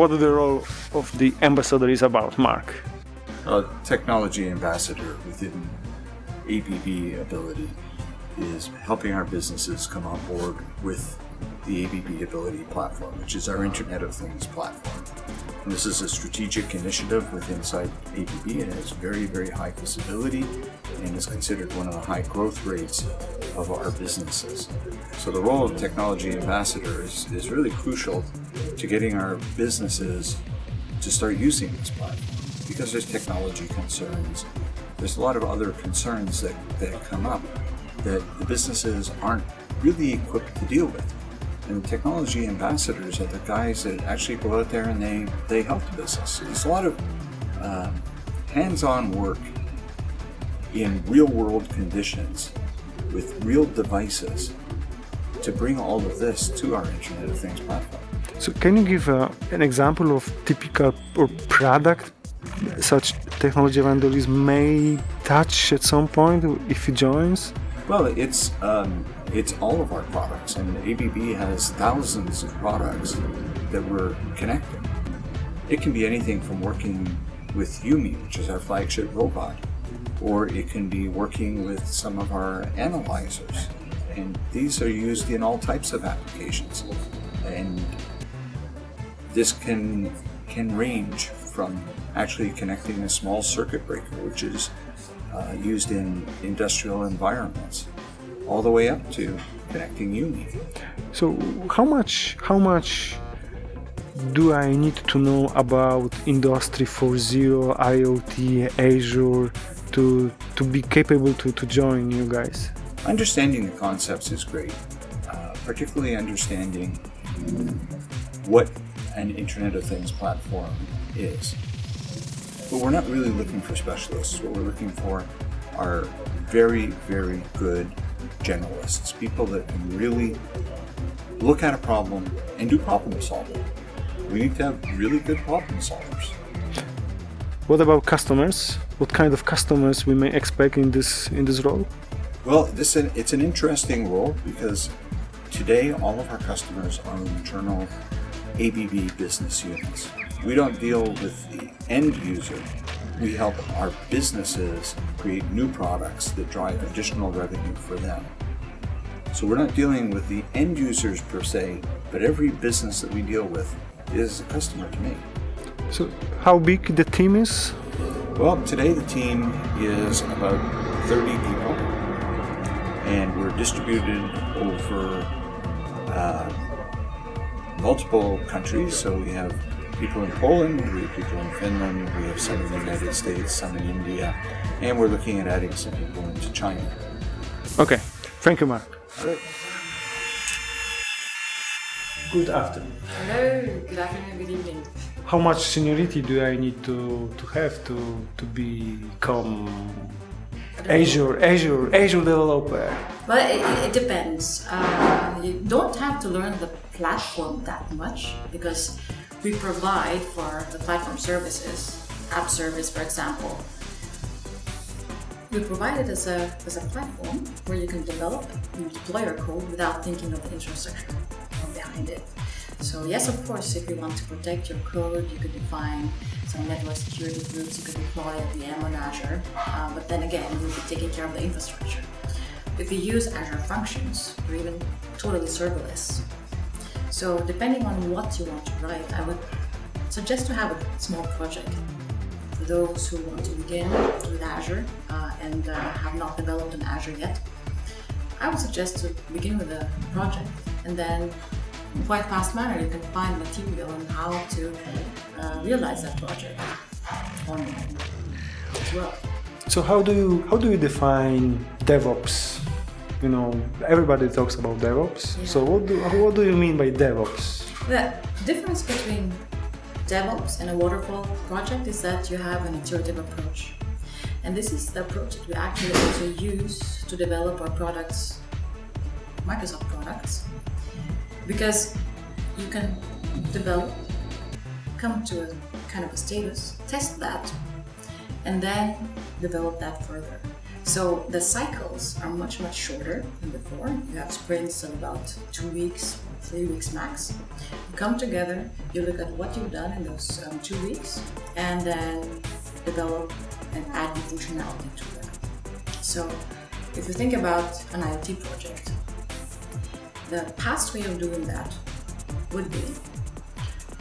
what the role of the ambassador is about, Mark? Technology ambassador within ABB Ability is helping our businesses come on board with the ABB Ability platform, which is our Internet of Things platform. And this is a strategic initiative within inside ABB, and has very, very high visibility and is considered one of the high growth rates of our businesses. So the role of technology ambassador is really crucial to getting our businesses to start using this platform, because there's technology concerns. There's a lot of other concerns that come up that the businesses aren't really equipped to deal with. And technology ambassadors are the guys that actually go out there and they help the business. There's a lot of hands-on work in real-world conditions with real devices to bring all of this to our Internet of Things platform. So can you give an example of typical or product such technology evangelist may touch at some point if he joins? Well, it's all of our products, and ABB has thousands of products that we're connecting. It can be anything from working with Yumi, which is our flagship robot, or it can be working with some of our analyzers. And these are used in all types of applications. And this can range from actually connecting a small circuit breaker, which is used in industrial environments, all the way up to connecting Yumi. So how much do I need to know about Industry 4.0, IoT, Azure to be capable to join you guys? Understanding the concepts is great, particularly understanding what an Internet of Things platform is. But we're not really looking for specialists. What we're looking for are very, very good generalists, people that can really look at a problem and do problem solving. We need to have really good problem solvers. What about customers? What kind of customers we may expect in this role? Well, it's an interesting role because today all of our customers are internal ABB business units. We don't deal with the end user. We help our businesses create new products that drive additional revenue for them. So we're not dealing with the end users per se, but every business that we deal with is a customer to me. So how big the team is? Well, today the team is about 30 people, and we're distributed over multiple countries. So we have people in Poland, we have people in Finland, we have some in the United States, some in India, and we're looking at adding some people into China. Okay, thank you, Mark. All right. Good afternoon. Hello, good afternoon, good evening. How much seniority do I need to have to become Azure developer? Well, it depends. You don't have to learn the platform that much because we provide for the platform services, app service, for example. We provide it as a platform where you can develop and deploy your code without thinking of the infrastructure behind it. So yes, of course, if you want to protect your code, you could define some network security groups, you could deploy a VM on Azure, but then again, you'll be taking care of the infrastructure. If you use Azure Functions, or even totally serverless. So depending on what you want to write, I would suggest to have a small project. For those who want to begin with Azure and have not developed an Azure yet, I would suggest to begin with a project, and then in quite fast manner you can find material on how to realize that project online as well. So how do you define DevOps? You know, everybody talks about DevOps. Yeah. So what do you mean by DevOps? The difference between DevOps and a waterfall project is that you have an iterative approach. And this is the approach that we actually also use to develop our products, Microsoft products, because you can develop, come to a kind of a status, test that, and then develop that further. So the cycles are much shorter than before. You have sprints of about 2 weeks, 3 weeks max. You come together, you look at what you've done in those 2 weeks, and then develop and add new functionality to that. So if you think about an IoT project, the past way of doing that would be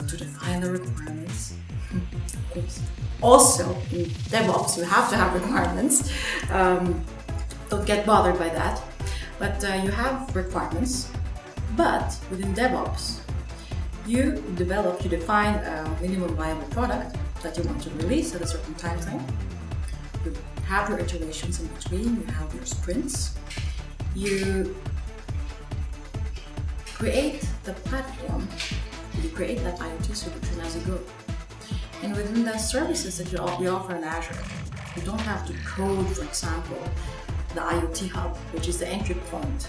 to define the requirements. Of course. Also, in DevOps, you have to have requirements. Don't get bothered by that. But you have requirements. But within DevOps, you define a minimum viable product that you want to release at a certain time frame. You have your iterations in between, you have your sprints. You create the platform, you create that IoT solution as you go. And within the services that we offer in Azure, you don't have to code, for example, the IoT hub, which is the entry point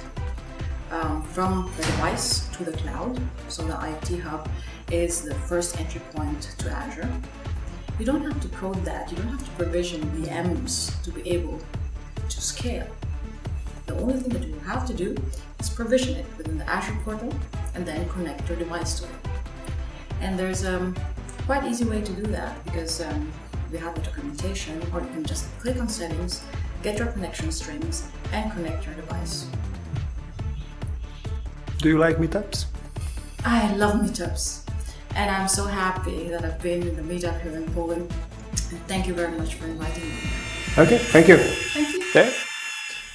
from the device to the cloud. So the IoT hub is the first entry point to Azure. You don't have to code that. You don't have to provision VMs to be able to scale. The only thing that you have to do is provision it within the Azure portal and then connect your device to it. And there's a quite easy way to do that because we have the documentation, or you can just click on settings, get your connection strings, and connect your device. Do you like meetups? I love meetups, and I'm so happy that I've been in the meetup here in Poland. And thank you very much for inviting me. Okay, thank you. Thank you. Yeah.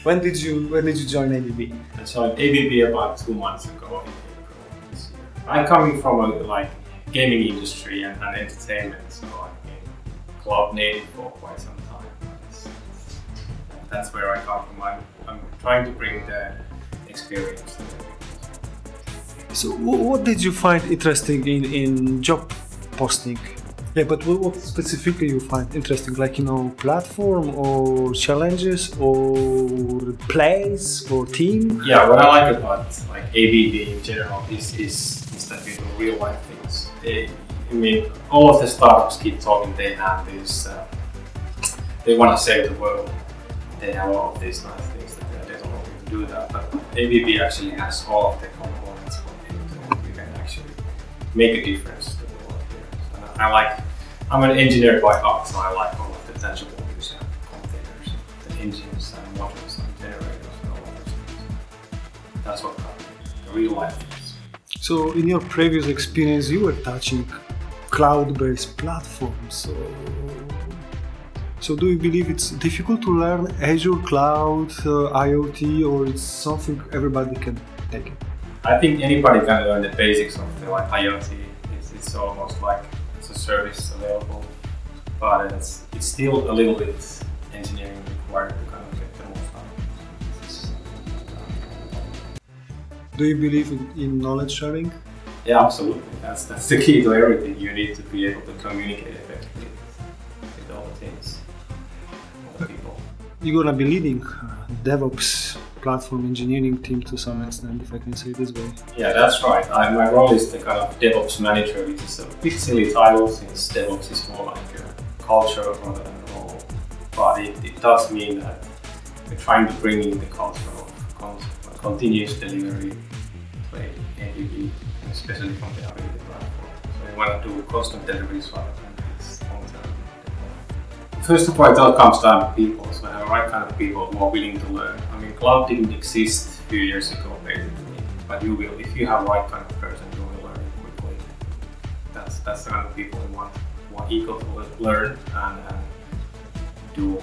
When did you join ABB? I joined ABB about 2 months ago in April this year. I'm coming from a gaming industry and entertainment, so I've been cloud native for quite some time. That's where I come from. I'm trying to bring the experience to the people. So what did you find interesting in job posting? Yeah, but what specifically you find interesting? Like, platform or challenges or place or team? Yeah, what I like about ABB in general is that we do real life things. All of the startups keep talking. They have this. They want to save the world. They have all of these nice things that they don't want to do that. But ABB actually has all of the components for you we can actually make a difference to the world here. I'm an engineer by heart, so I like all of the tangible things, containers, the engines and modules and generators and all of those things. That's what the real life is. So in your previous experience, you were touching cloud-based platforms. So do you believe it's difficult to learn Azure Cloud, IoT, or it's something everybody can take it? I think anybody can learn the basics of the IoT. It's almost like it's a service available, but it's still a little bit engineering required to kind of get the most out of it. Do you believe in knowledge sharing? Yeah, absolutely. That's the key to everything. You need to be able to communicate effectively with all the teams, all the people. You're gonna be leading DevOps platform engineering team to some extent, if I can say it this way. Yeah, that's right. My role is the kind of DevOps manager, which is a bit silly title since DevOps is more like a culture rather than a role. But it does mean that we're trying to bring in the culture of continuous delivery to ABB, especially from the Ability platform. So we want to do constant deliveries rather than this long-term deployment. First of all, it all comes down to people, so have the right kind of people who are willing to learn. Cloud didn't exist a few years ago, basically, but you will, if you have the right kind of person, you will learn quickly. That's the kind of people who are eager to learn and do